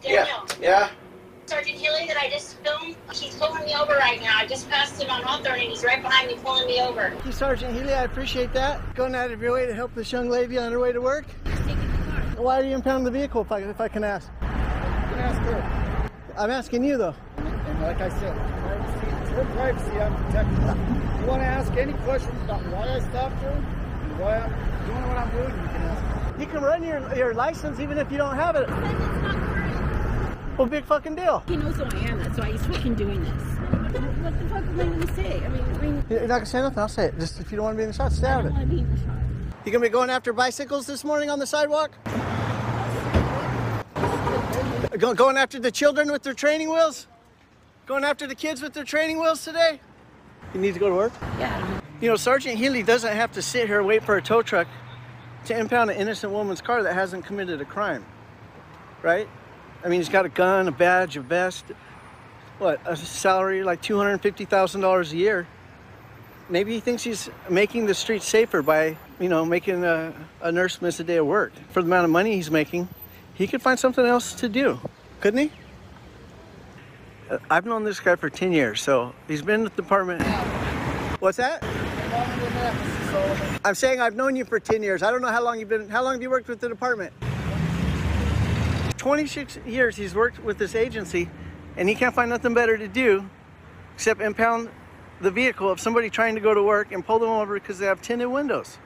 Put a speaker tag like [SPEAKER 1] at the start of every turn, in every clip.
[SPEAKER 1] Daniel.
[SPEAKER 2] Yeah.
[SPEAKER 1] Sergeant Healey that I just filmed, he's pulling me over right now. I just passed him on Hawthorne and he's right behind me pulling me over.
[SPEAKER 2] Thank you, Sergeant Healey. I appreciate that. Going out of your way to help this young lady on her way to work.
[SPEAKER 1] He's taking the car.
[SPEAKER 2] Why are you impounding the vehicle, if I can ask?
[SPEAKER 3] You can ask her.
[SPEAKER 2] I'm asking you, though.
[SPEAKER 3] And like I said, privacy, it's her privacy I'm protecting. If you want to ask any questions about why I stopped her and why I'm doing what I'm doing, you can ask her.
[SPEAKER 2] You can run your license even if you don't have it.
[SPEAKER 1] He says it's not current.
[SPEAKER 2] Well, big fucking deal.
[SPEAKER 1] He knows who I am, that's why he's fucking doing this. What the fuck am I going to say? I mean...
[SPEAKER 2] You're not going to say nothing? I'll say it. Just if you don't want to be in the shot, stay out of it.
[SPEAKER 1] I don't want to be in the shot.
[SPEAKER 2] You going to be going after bicycles this morning on the sidewalk? Going after the children with their training wheels? Going after the kids with their training wheels today? You need to go to work?
[SPEAKER 1] Yeah.
[SPEAKER 2] You know, Sergeant Healey doesn't have to sit here and wait for a tow truck to impound an innocent woman's car that hasn't committed a crime, right? I mean, he's got a gun, a badge, a vest, what, a salary like $250,000 a year. Maybe he thinks he's making the streets safer by, you know, making a nurse miss a day of work. For the amount of money he's making, he could find something else to do, couldn't he? I've known this guy for 10 years, so he's been in the department. What's that? I'm saying I've known you for 10 years. I don't know how long have you worked with the department? 26 years he's worked with this agency, and he can't find nothing better to do except impound the vehicle of somebody trying to go to work and pull them over because they have tinted windows.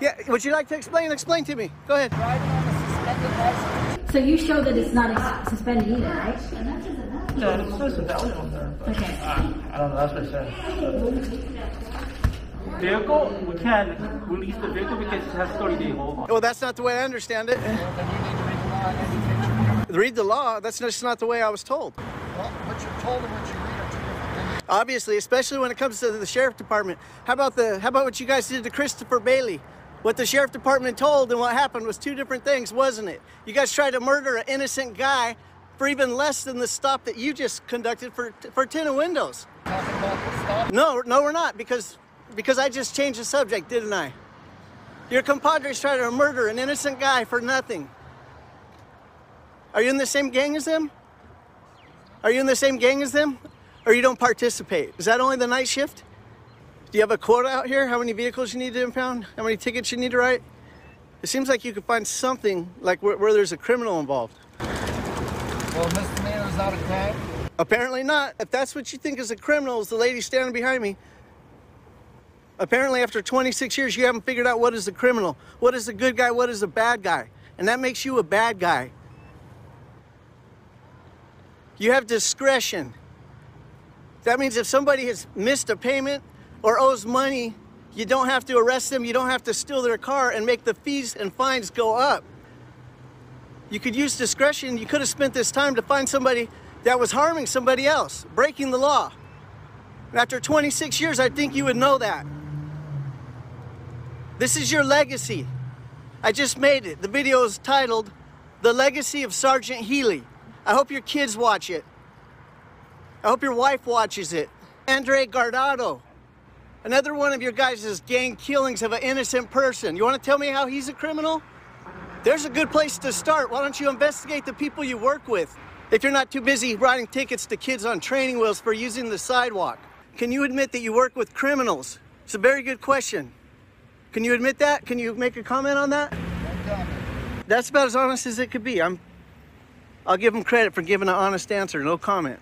[SPEAKER 2] Yeah, would you like to explain? Explain to me. Go ahead.
[SPEAKER 1] So you show that it's not suspended either, right?
[SPEAKER 4] No, it says a valid on there.
[SPEAKER 1] Okay.
[SPEAKER 4] I don't know, that's what it says. Vehicle, we can't release the vehicle because it has 30-day hold.
[SPEAKER 2] Well, that's not the way I understand it. Read the law. That's just not the way I was told.
[SPEAKER 3] Well, what you're told and what you read are two different things.
[SPEAKER 2] Obviously, especially when it comes to the sheriff department. How about what you guys did to Christopher Bailey? What the sheriff department told and what happened was two different things, wasn't it? You guys tried to murder an innocent guy for even less than the stop that you just conducted for tinted windows.
[SPEAKER 3] Talking about the stop?
[SPEAKER 2] No, we're not, because I just changed the subject, didn't I? Your compadres tried to murder an innocent guy for nothing. Are you in the same gang as them? Are you in the same gang as them? Or you don't participate? Is that only the night shift? Do you have a quota out here? How many vehicles you need to impound? How many tickets you need to write? It seems like you could find something like where there's a criminal involved.
[SPEAKER 3] Well, misdemeanor is not a crime?
[SPEAKER 2] Apparently not. If that's what you think is a criminal, is the lady standing behind me. Apparently after 26 years, you haven't figured out what is a criminal. What is a good guy? What is a bad guy? And that makes you a bad guy. You have discretion. That means if somebody has missed a payment or owes money, you don't have to arrest them, you don't have to steal their car and make the fees and fines go up. You could use discretion. You could have spent this time to find somebody that was harming somebody else, breaking the law. And after 26 years, I think you would know that. This is your legacy. I just made it. The video is titled, The Legacy of Sergeant Healey. I hope your kids watch it. I hope your wife watches it. Andre Guardado. Another one of your guys' gang killings of an innocent person. You want to tell me how he's a criminal? There's a good place to start. Why don't you investigate the people you work with? If you're not too busy writing tickets to kids on training wheels for using the sidewalk. Can you admit that you work with criminals? It's a very good question. Can you admit that? Can you make a comment on that? That's about as honest as it could be. I'll give him credit for giving an honest answer. No comment.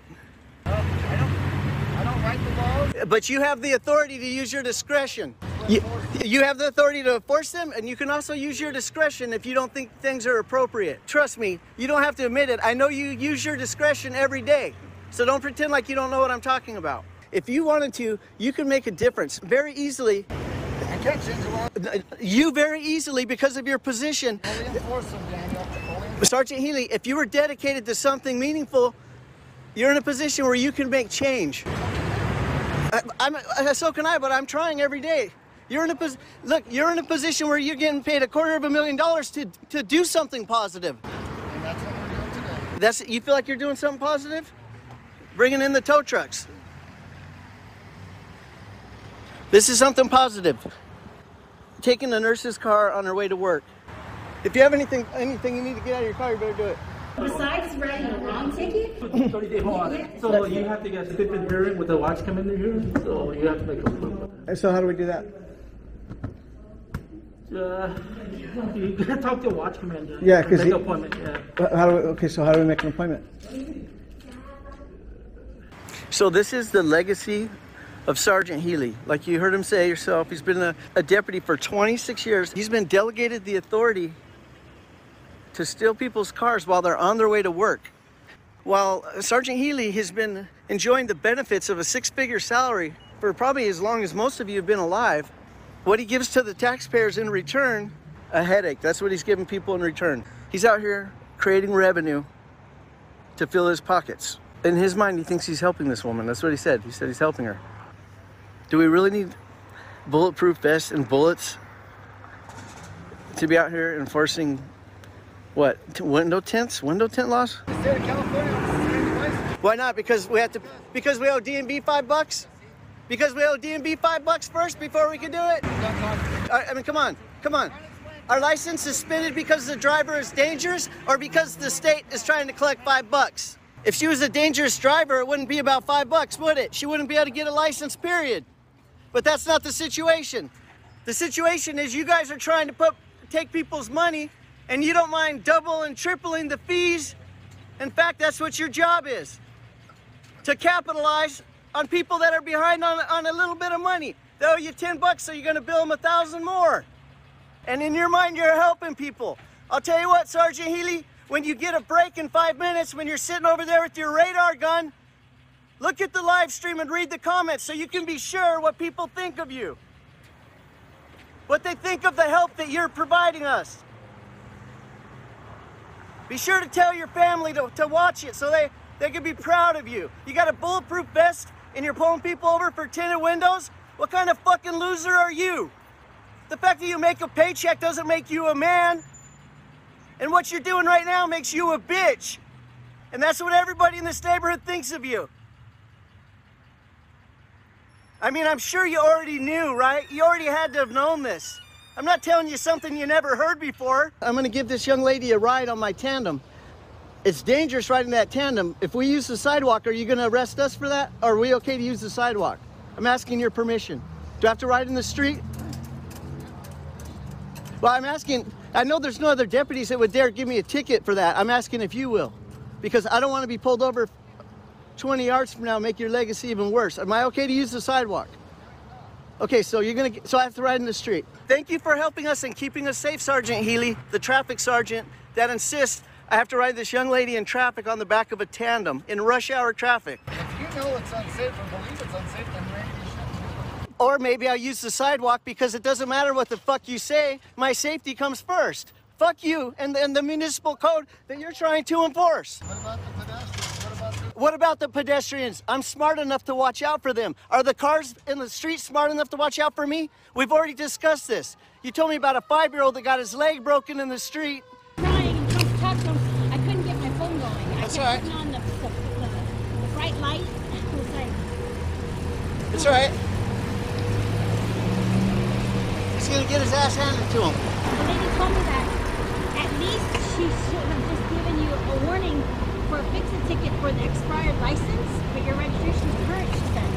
[SPEAKER 3] I don't write the laws.
[SPEAKER 2] But you have the authority to use your discretion. You have the authority to enforce them, and you can also use your discretion if you don't think things are appropriate. Trust me, you don't have to admit it. I know you use your discretion every day, so don't pretend like you don't know what I'm talking about. If you wanted to, you can make a difference very easily.
[SPEAKER 3] I can't change the law.
[SPEAKER 2] You very easily, because of your position.
[SPEAKER 3] Only enforce them, Daniel.
[SPEAKER 2] Sergeant Healey, if you were dedicated to something meaningful, you're in a position where you can make change. So can I, but I'm trying every day. You're in a position where you're getting paid $250,000 to do something positive.
[SPEAKER 3] And that's what we're doing today.
[SPEAKER 2] You feel like you're doing something positive? Bringing in the tow trucks. This is something positive. Taking the nurse's car on her way to work. If you have anything you need to get out of your car, you better do it.
[SPEAKER 5] Besides writing a wrong ticket?
[SPEAKER 4] 30-day hold. So you have to get stipend hearing with the watch commander here. So you have to make a appointment.
[SPEAKER 2] And so how do we do that?
[SPEAKER 4] You gotta talk to a watch commander.
[SPEAKER 2] Yeah, because
[SPEAKER 4] make an appointment. Yeah.
[SPEAKER 2] So how do we make an appointment? So this is the legacy of Sergeant Healey. Like you heard him say yourself, he's been a deputy for 26 years. He's been delegated the authority to steal people's cars while they're on their way to work. While Sergeant Healey has been enjoying the benefits of a six-figure salary for probably as long as most of you have been alive, what he gives to the taxpayers in return, a headache. That's what he's giving people in return. He's out here creating revenue to fill his pockets. In his mind, he thinks he's helping this woman. That's what he said. He said he's helping her. Do we really need bulletproof vests and bullets to be out here enforcing what? Window tent laws?
[SPEAKER 3] The state of California owns a suspended license.
[SPEAKER 2] Why not? Because we owe DMV $5? Because we owe DMV $5 first before we can do it? I mean, come on. Our license is suspended because the driver is dangerous or because the state is trying to collect $5? If she was a dangerous driver, it wouldn't be about $5, would it? She wouldn't be able to get a license, period. But that's not the situation. The situation is you guys are trying to take people's money and you don't mind double and tripling the fees. In fact, that's what your job is. To capitalize on people that are behind on a little bit of money. They owe you $10, so you're gonna bill them 1,000 more. And in your mind, you're helping people. I'll tell you what, Sergeant Healey, when you get a break in 5 minutes, when you're sitting over there with your radar gun, look at the live stream and read the comments so you can be sure what people think of you. What they think of the help that you're providing us. Be sure to tell your family to watch it so they can be proud of you. You got a bulletproof vest and you're pulling people over for tinted windows? What kind of fucking loser are you? The fact that you make a paycheck doesn't make you a man. And what you're doing right now makes you a bitch. And that's what everybody in this neighborhood thinks of you. I mean, I'm sure you already knew, right? You already had to have known this. I'm not telling you something you never heard before. I'm gonna give this young lady a ride on my tandem. It's dangerous riding that tandem. If we use the sidewalk, are you gonna arrest us for that? Or are we okay to use the sidewalk? I'm asking your permission. Do I have to ride in the street? Well, I'm asking, I know there's no other deputies that would dare give me a ticket for that. I'm asking if you will. Because I don't want to be pulled over 20 yards from now and make your legacy even worse. Am I okay to use the sidewalk? Okay, so so I have to ride in the street. Thank you for helping us and keeping us safe, Sergeant Healey, the traffic sergeant that insists I have to ride this young lady in traffic on the back of a tandem in rush hour traffic.
[SPEAKER 3] If you know it's unsafe or believe it's unsafe, then maybe you shouldn't.
[SPEAKER 2] Or maybe I'll use the sidewalk because it doesn't matter what the fuck you say, my safety comes first. Fuck you and the municipal code that you're trying to enforce.
[SPEAKER 3] What about the pedestrians?
[SPEAKER 2] What about the pedestrians? I'm smart enough to watch out for them. Are the cars in the street smart enough to watch out for me? We've already discussed this. You told me about a 5-year-old that got his leg broken in the street.
[SPEAKER 5] Crying and trying to talk to him. I couldn't get my phone going.
[SPEAKER 2] That's
[SPEAKER 5] I
[SPEAKER 2] all right.
[SPEAKER 5] kept putting on the bright light. It was like...
[SPEAKER 2] It's all right. He's gonna get his ass handed to him.
[SPEAKER 5] The lady told me that at least she should have just given you a warning for a fix-it ticket for the expired license, but your registration's current, she said.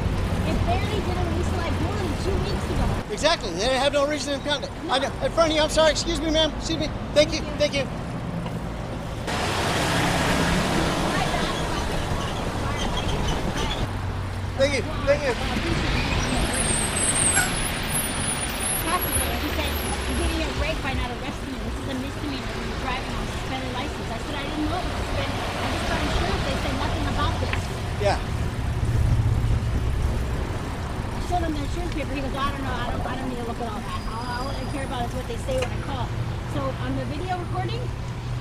[SPEAKER 5] It barely did a release like more than 2 weeks ago.
[SPEAKER 2] Exactly. They have no reason to impound it. No. In front of you, I'm sorry. Excuse me, ma'am. Excuse me. Thank you. Thank you. Thank you. Thank you.
[SPEAKER 5] He said, you're giving me a break by not arresting me. This is a misdemeanor when you're driving on a suspended license. I said, I didn't know it was suspended. I just got insurance. They said nothing about this.
[SPEAKER 2] Yeah.
[SPEAKER 5] I showed him the insurance paper. He goes, I don't know. I don't need to look at all that. All I care about is what they say when I call. So on the video recording,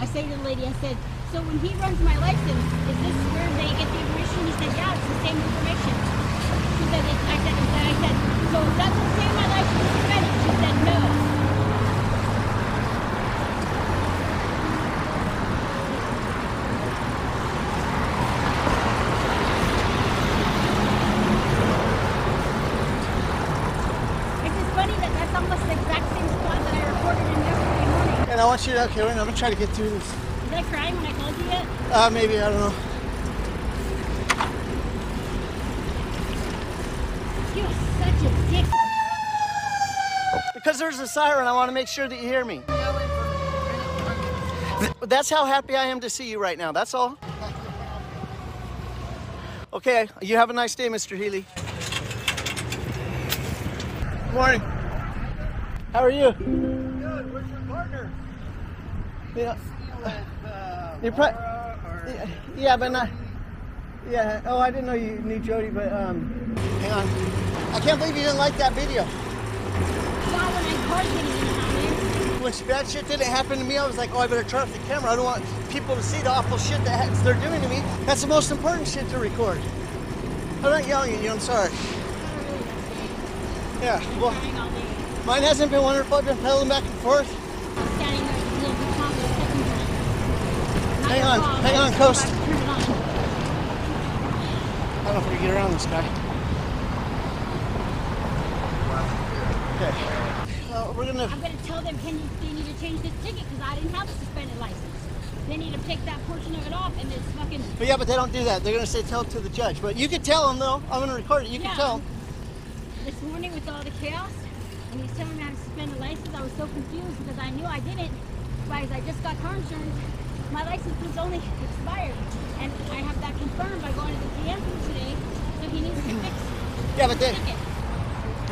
[SPEAKER 5] I say to the lady, I said, so when he runs my license, is this where they get the information? He said, yeah, it's the same information. She said, I said, so it doesn't say my license is suspended. She said, no. It's just funny that that's almost the exact same spot that I recorded in yesterday morning.
[SPEAKER 2] And I want you to, okay, I'm gonna try to get through this.
[SPEAKER 5] Was I crying when I called you yet?
[SPEAKER 2] Maybe, I don't know.
[SPEAKER 5] You are such a dick.
[SPEAKER 2] Because there's a siren, I want to make sure that you hear me. That's how happy I am to see you right now, that's all. Okay, you have a nice day, Mr. Healey. Good morning. How are you?
[SPEAKER 3] Good. Where's your partner?
[SPEAKER 2] Yeah.
[SPEAKER 3] You're
[SPEAKER 2] Yeah, but not. Yeah. Oh, I didn't know you knew Jodie, but hang on. I can't believe you didn't like that video.
[SPEAKER 5] Not when I called you,
[SPEAKER 2] When bad shit didn't happen to me, I was like, oh, I better turn off the camera. I don't want people to see the awful shit that they're doing to me. That's the most important shit to record. I'm not yelling at you. I'm sorry. Yeah. Well, mine hasn't been wonderful. I've been pedaling back and forth.
[SPEAKER 5] standing there with a little bit longer the second time.
[SPEAKER 2] Hang on, Coast.
[SPEAKER 5] Turn it on.
[SPEAKER 2] I don't know if we can get around this guy. Okay. We're gonna.
[SPEAKER 5] I'm gonna tell them they need to change this ticket because I didn't have a suspended license. They need to take that portion of it off and this fucking.
[SPEAKER 2] But yeah, but they don't do that. They're gonna say tell it to the judge. But you can tell them though. I'm gonna record it. You can tell them.
[SPEAKER 5] This morning with all the chaos, and he's telling me I have to suspend the license, I was so confused because I knew I didn't. Because I just got car insurance. My license was only expired, and I have that confirmed by going to the DMV today. So he needs to fix.
[SPEAKER 2] Yeah, but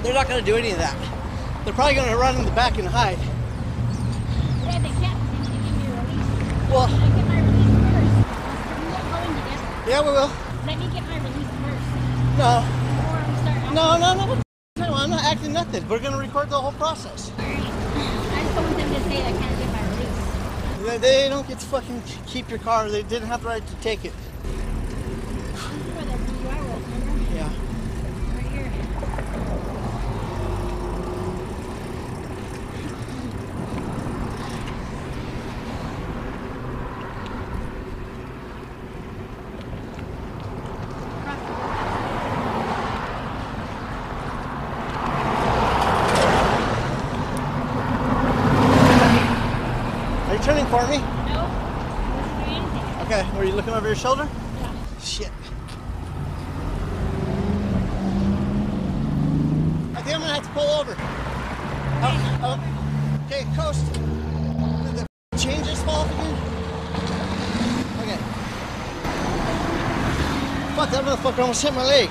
[SPEAKER 2] they're not gonna do any of that. They're probably gonna run in the back and hide.
[SPEAKER 5] Yeah, they can't. They need to give me a release.
[SPEAKER 2] Well.
[SPEAKER 5] Let me get my release first. We're not going together.
[SPEAKER 2] Yeah, we will.
[SPEAKER 5] Let me get my release first.
[SPEAKER 2] No.
[SPEAKER 5] Before we start.
[SPEAKER 2] No. I'm not acting nothing. We're gonna record the whole process.
[SPEAKER 5] I just don't want them to say I can't get my release.
[SPEAKER 2] They don't get to fucking keep your car. They didn't have the right to take it.
[SPEAKER 5] Where that DUI was, remember?
[SPEAKER 2] Yeah.
[SPEAKER 5] Right here.
[SPEAKER 2] Are you turning for me?
[SPEAKER 5] No, I wasn't doing anything.
[SPEAKER 2] Okay. Were you looking over your shoulder?
[SPEAKER 5] Yeah.
[SPEAKER 2] Shit. I think I'm gonna have to pull over. Okay, Coast. Did the changes fall off again? Okay. Fuck, that motherfucker almost hit my leg.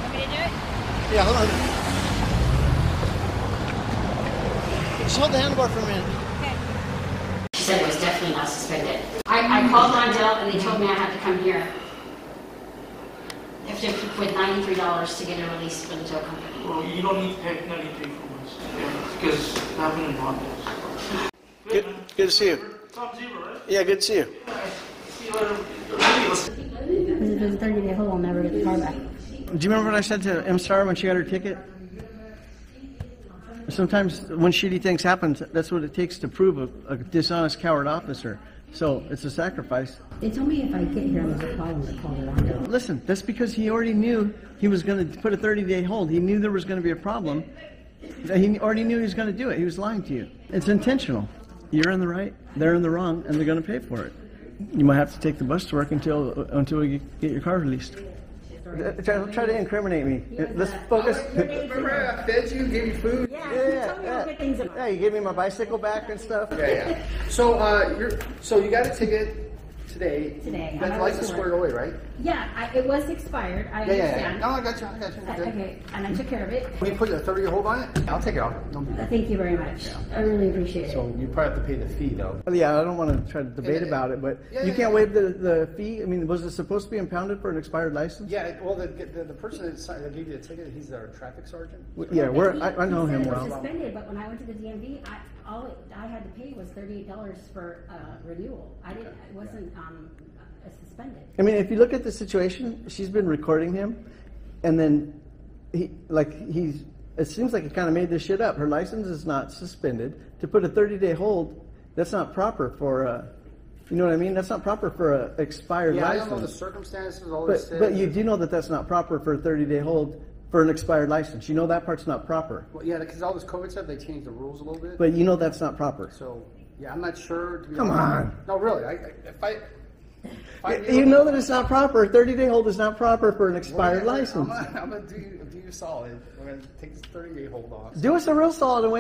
[SPEAKER 5] Want me to do it?
[SPEAKER 2] Yeah, hold on. Just hold the handlebar for a minute.
[SPEAKER 5] Okay.
[SPEAKER 6] She said it was definitely not suspended. I called Mondale and they told me I had to come here. You have to with $93 to get a release from the tow company.
[SPEAKER 4] Well, you don't need to pay 93 for once. Yeah, because it happened in Mondays.
[SPEAKER 2] Good to see you.
[SPEAKER 4] Top zero, right?
[SPEAKER 2] Yeah, good to see you.
[SPEAKER 4] See you later.
[SPEAKER 5] Because if there's a 30-day hold, I'll never get the car back.
[SPEAKER 2] Do you remember what I said to M-Star when she got her ticket? Sometimes when shitty things happen, that's what it takes to prove a dishonest coward officer. So it's a sacrifice.
[SPEAKER 6] They told me if I get here and there's a problem, to call Rolando.
[SPEAKER 2] Listen, that's because he already knew he was going to put a 30-day hold. He knew there was going to be a problem. He already knew he was going to do it. He was lying to you. It's intentional. You're in the right, they're in the wrong, and they're going to pay for it. You might have to take the bus to work until we get your car released. Try to incriminate me. Let's focus.
[SPEAKER 3] Remember I fed you, gave you food?
[SPEAKER 5] Yeah, you told me all good things about
[SPEAKER 2] Yeah, you gave me my bicycle back and stuff.
[SPEAKER 3] Yeah. So you got a ticket today.
[SPEAKER 5] Today.
[SPEAKER 3] You got the license squared away, right?
[SPEAKER 5] Yeah, it was expired. I understand.
[SPEAKER 3] No, I got you.
[SPEAKER 5] Okay, and I took care of it.
[SPEAKER 3] When you put a 30-year hold on it, I'll take it off. No big deal.
[SPEAKER 5] Thank you very much. I really appreciate it.
[SPEAKER 3] So you probably have to pay the fee, though.
[SPEAKER 2] Yeah, I don't want to try to debate about it, but you can't waive the fee. I mean, was it supposed to be impounded for an expired license?
[SPEAKER 3] Yeah, well, the person that gave you the ticket, he's our traffic sergeant.
[SPEAKER 2] Yeah, I know him
[SPEAKER 5] It was
[SPEAKER 2] well.
[SPEAKER 5] suspended, but when I went to the DMV, all I had to pay was $38 for renewal. It wasn't suspended.
[SPEAKER 2] I mean, if you look at the situation, she's been recording him, and then it seems like he kind of made this shit up. Her license is not suspended. To put a 30-day hold, that's not proper for you know what I mean? That's not proper for an expired license.
[SPEAKER 3] I don't know the circumstances, all
[SPEAKER 2] but you do know that that's not proper for a 30-day hold for an expired license. You know that part's not proper.
[SPEAKER 3] Well, yeah, because all this COVID stuff, they changed the rules a little bit.
[SPEAKER 2] But you know that's not proper.
[SPEAKER 3] So, yeah, I'm not sure. To be
[SPEAKER 2] Come
[SPEAKER 3] honest.
[SPEAKER 2] on.
[SPEAKER 3] No, really. If I
[SPEAKER 2] You know that it's not proper. 30-day hold is not proper for an expired
[SPEAKER 3] Well,
[SPEAKER 2] license.
[SPEAKER 3] I'm gonna do you a solid. We're gonna take this 30-day hold off.
[SPEAKER 2] Do us a real solid and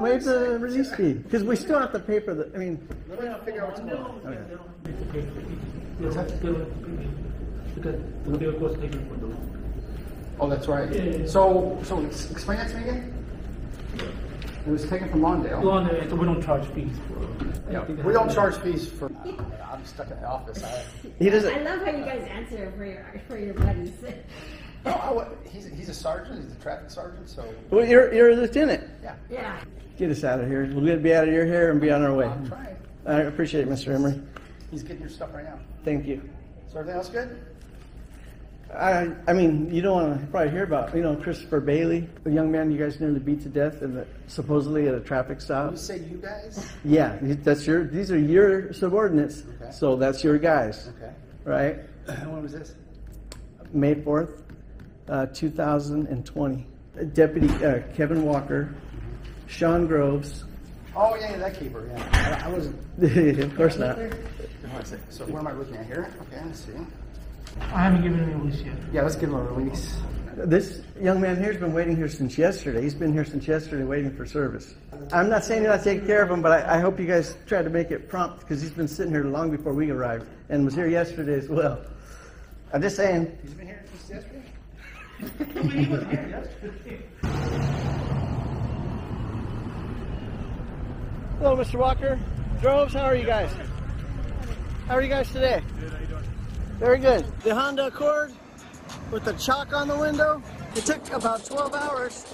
[SPEAKER 2] waive the release fee. Because we still have to pay for the, I mean...
[SPEAKER 3] We're gonna figure out what's going on.
[SPEAKER 4] Because the vehicle was taken for the loan.
[SPEAKER 3] Oh, that's right.
[SPEAKER 4] Yeah.
[SPEAKER 3] So explain that to me again. It was taken from Lawndale.
[SPEAKER 4] Lawndale, so we don't charge fees for.
[SPEAKER 3] Yeah, we don't charge fees for. I'm stuck in the office.
[SPEAKER 2] He doesn't...
[SPEAKER 5] I love how you guys answer for your buddies.
[SPEAKER 3] He's a sergeant. He's a traffic sergeant. So.
[SPEAKER 2] Well, you're a lieutenant.
[SPEAKER 3] Yeah.
[SPEAKER 5] Yeah.
[SPEAKER 2] Get us out of here. We're going to be out of your hair and be on our way.
[SPEAKER 3] I'm trying.
[SPEAKER 2] I appreciate it, Mr. Emery.
[SPEAKER 3] He's getting your stuff right now.
[SPEAKER 2] Thank you.
[SPEAKER 3] So everything else good?
[SPEAKER 2] I mean, you don't want to probably hear about, Christopher Bailey, the young man you guys nearly beat to death supposedly at a traffic stop.
[SPEAKER 3] You say you guys?
[SPEAKER 2] Yeah, these are your subordinates,
[SPEAKER 3] Okay.
[SPEAKER 2] so that's your guys,
[SPEAKER 3] Okay.
[SPEAKER 2] right?
[SPEAKER 3] When was this?
[SPEAKER 2] May 4th, 2020. Deputy Kevin Walker, Sean Groves.
[SPEAKER 3] Oh yeah, that keeper. Yeah, I wasn't.
[SPEAKER 2] Of course not.
[SPEAKER 3] So what am I looking at here? Okay, let's see.
[SPEAKER 4] I haven't given him a release yet.
[SPEAKER 3] Yeah, let's give him a release.
[SPEAKER 2] This young man here has been waiting here since yesterday. He's been here since yesterday waiting for service. I'm not saying you're not taking care of him, but I hope you guys try to make it prompt because he's been sitting here long before we arrived and was here yesterday as well. I'm just saying.
[SPEAKER 3] He's been here since yesterday?
[SPEAKER 4] He was here yesterday.
[SPEAKER 2] Hello, Mr. Walker. Groves, how are you guys? How are you guys today?
[SPEAKER 7] Good, how you doing?
[SPEAKER 2] Very good. The Honda Accord with the chalk on the window. It took about 12 hours